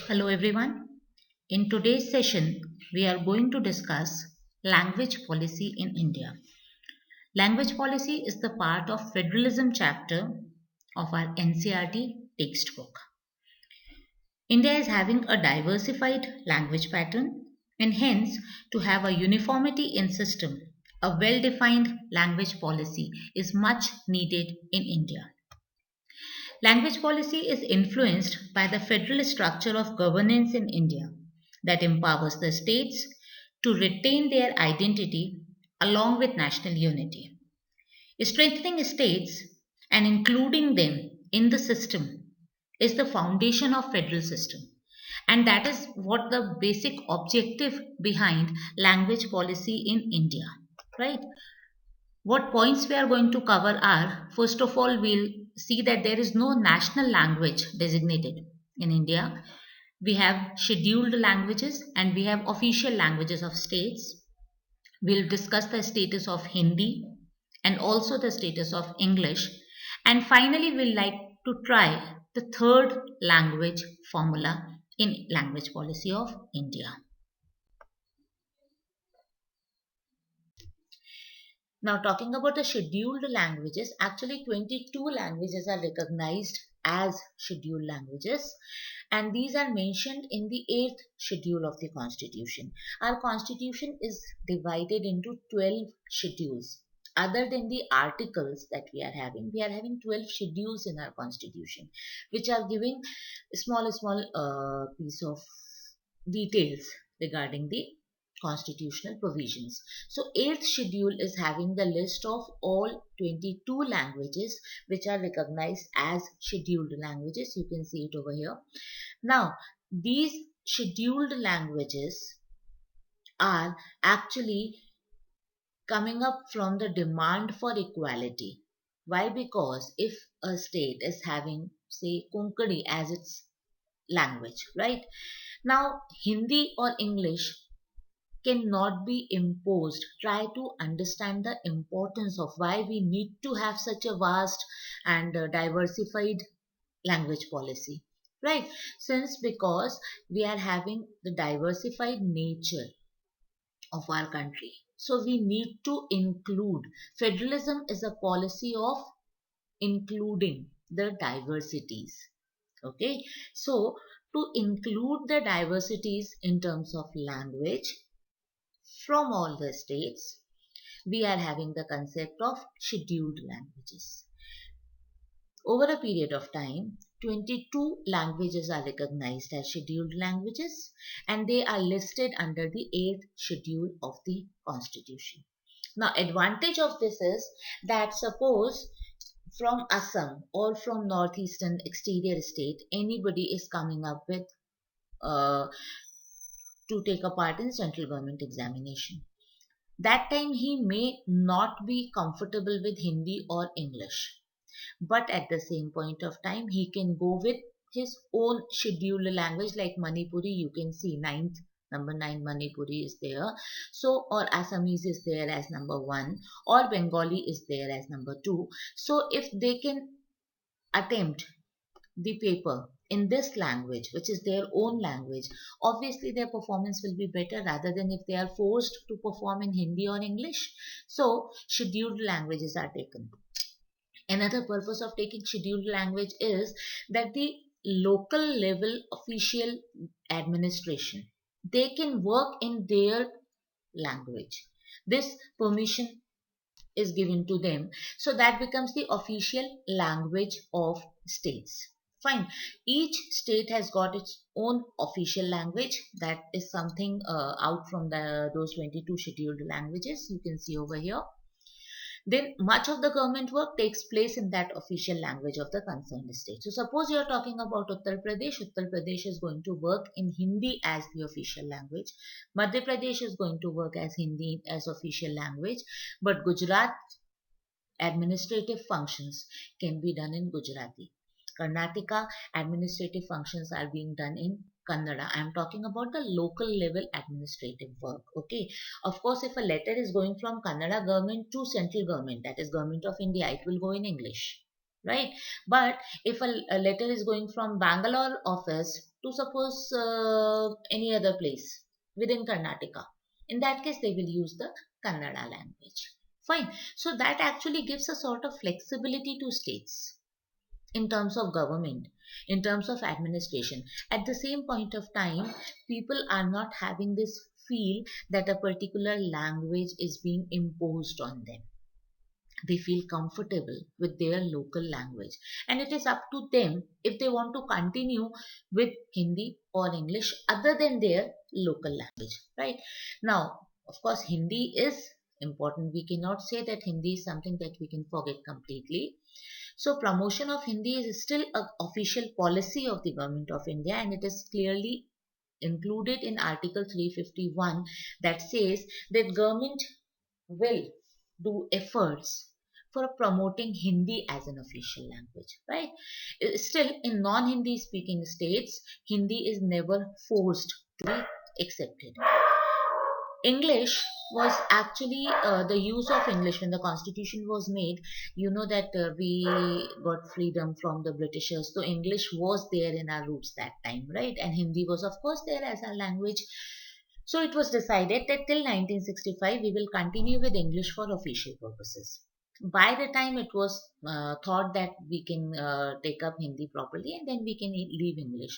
Hello everyone. In today's session, we are going to discuss language policy in India. Language policy is the part of federalism chapter of our NCRT textbook. India is having a diversified language pattern and hence to have a uniformity in system, a well-defined language policy is much needed in India. Language policy is influenced by the federal structure of governance in India that empowers the states to retain their identity along with national unity. Strengthening states and including them in the system is the foundation of federal system, and that is what the basic objective behind language policy in India, right? What points we are going to cover are, first of all, we'll see that there is no national language designated in India. We have scheduled languages and we have official languages of states. We'll discuss the status of Hindi and also the status of English. And finally, we'll like to try the third language formula in language policy of India. Now, talking about the scheduled languages, actually 22 languages are recognized as scheduled languages, and these are mentioned in the 8th schedule of the Constitution. Our Constitution is divided into 12 schedules. Other than the articles that we are having 12 schedules in our Constitution, which are giving small piece of details regarding the constitutional provisions. So 8th schedule is having the list of all 22 languages which are recognized as scheduled languages. You can see it over here. Now, these scheduled languages are actually coming up from the demand for equality. Why? Because if a state is having, say, Konkani as its language, right? Now, Hindi or English cannot be imposed. Try to understand the importance of why we need to have such a vast and diversified language policy, right? Since because we are having the diversified nature of our country, so we need to include. Federalism is a policy of including the diversities. Okay, so to include the diversities in terms of language from all the states, we are having the concept of scheduled languages. Over a period of time, 22 languages are recognized as scheduled languages and they are listed under the 8th schedule of the Constitution. Now, advantage of this is that suppose from Assam or from northeastern exterior state, anybody is coming up with uh, to take a part in central government examination. That time he may not be comfortable with Hindi or English, but at the same point of time he can go with his own scheduled language like Manipuri. You can see number 9 Manipuri is there, so or Assamese is there as number 1 or Bengali is there as number 2. So if they can attempt the paper in this language, which is their own language, obviously their performance will be better rather than if they are forced to perform in Hindi or English. So, scheduled languages are taken. Another purpose of taking scheduled language is that the local level official administration, they can work in their language. This permission is given to them, so that becomes the official language of states. Fine, each state has got its own official language. That is something out from those 22 scheduled languages you can see over here. Then much of the government work takes place in that official language of the concerned state. So suppose you are talking about Uttar Pradesh. Uttar Pradesh is going to work in Hindi as the official language. Madhya Pradesh is going to work as Hindi as official language. But Gujarat administrative functions can be done in Gujarati. Karnataka administrative functions are being done in Kannada. I am talking about the local level administrative work. Okay. Of course, if a letter is going from Kannada government to central government, that is government of India, it will go in English, right? But if a letter is going from Bangalore office to suppose any other place within Karnataka. In that case, they will use the Kannada language. Fine. So that actually gives a sort of flexibility to states in terms of government, in terms of administration. At the same point of time, people are not having this feel that a particular language is being imposed on them. They feel comfortable with their local language, and it is up to them if they want to continue with Hindi or English other than their local language, right? Now, of course, Hindi is important. We cannot say that Hindi is something that we can forget completely. So promotion of Hindi is still an official policy of the government of India, and it is clearly included in Article 351 that says that government will do efforts for promoting Hindi as an official language, right? Still, in non-Hindi speaking states, Hindi is never forced to be accepted. English was actually the use of English when the constitution was made. You know that we got freedom from the Britishers, so English was there in our roots that time, right? And Hindi was, of course, there as our language. So it was decided that till 1965 we will continue with English for official purposes. By the time it was thought that we can take up Hindi properly and then we can leave English.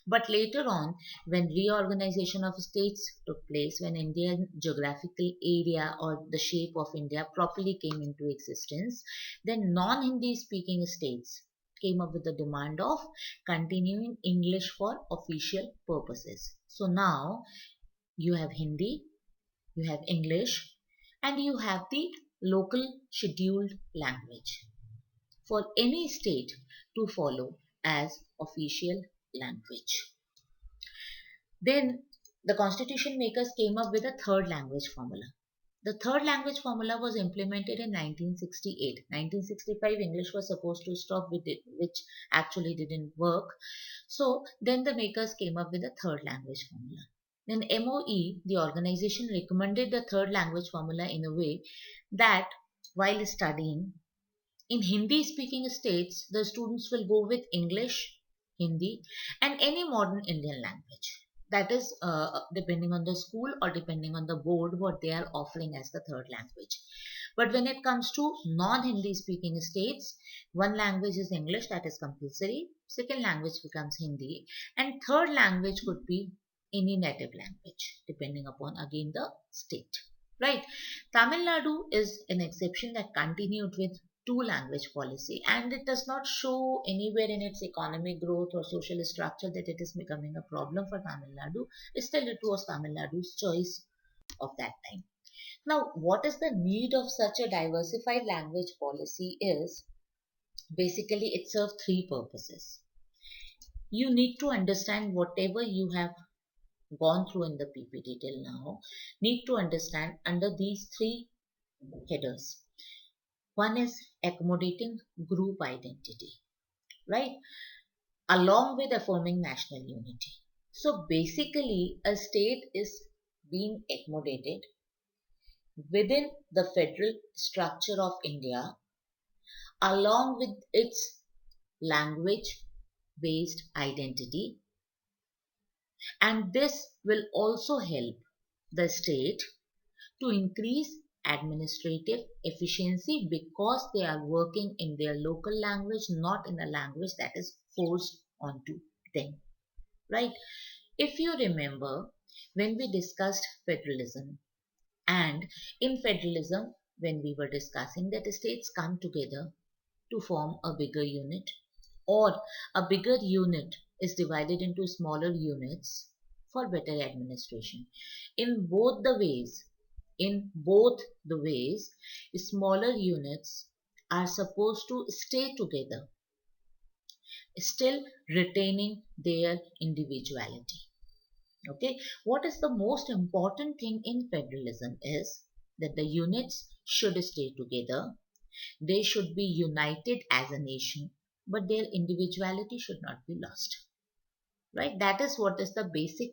But later on, when reorganization of states took place, when Indian geographical area or the shape of India properly came into existence, then non-Hindi speaking states came up with the demand of continuing English for official purposes. So now you have Hindi, you have English, and you have the local scheduled language for any state to follow as official language. Then the constitution makers came up with a third language formula. The third language formula was implemented in 1968. 1965 English was supposed to stop with it, which actually didn't work. So then the makers came up with a third language formula. Then MOE, the organization, recommended the third language formula in a way that while studying in Hindi speaking states, the students will go with English, Hindi, and any modern Indian language. That is depending on the school or depending on the board what they are offering as the third language. But when it comes to non-Hindi speaking states, one language is English, that is compulsory. Second language becomes Hindi, and third language could be any native language depending upon again the state. Right. Tamil Nadu is an exception that continued with two language policy, and it does not show anywhere in its economic growth or social structure that it is becoming a problem for Tamil Nadu. Still, it was Tamil Nadu's choice of that time. Now, what is the need of such a diversified language policy is basically it serves three purposes. You need to understand whatever you have gone through in the PPT till now, need to understand under these three headers. One is accommodating group identity, right? Along with affirming national unity. So basically, a state is being accommodated within the federal structure of India along with its language based identity, and this will also help the state to increase administrative efficiency because they are working in their local language, not in a language that is forced onto them, right? If you remember, when we discussed federalism, and in federalism, when we were discussing that states come together to form a bigger unit, or a bigger unit is divided into smaller units for better administration. In both the ways, in both the ways, smaller units are supposed to stay together, still retaining their individuality. Okay, what is the most important thing in federalism is that the units should stay together, they should be united as a nation, but their individuality should not be lost. Right? That is what is the basic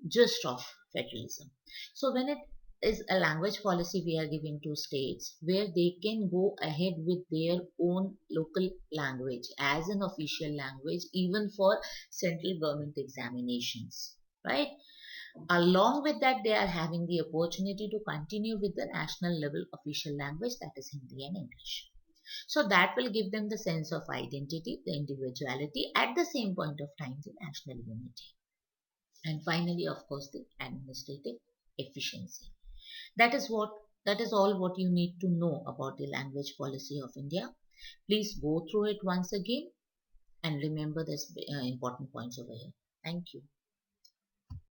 gist of federalism. So when it is a language policy we are giving to states where they can go ahead with their own local language as an official language even for central government examinations, right? Along with that, they are having the opportunity to continue with the national level official language, that is Hindi and English. So that will give them the sense of identity, the individuality, at the same point of time, the national unity. And finally, of course, the administrative efficiency. That is what that is all what you need to know about the language policy of India. Please go through it once again and remember this important points over here. Thank you.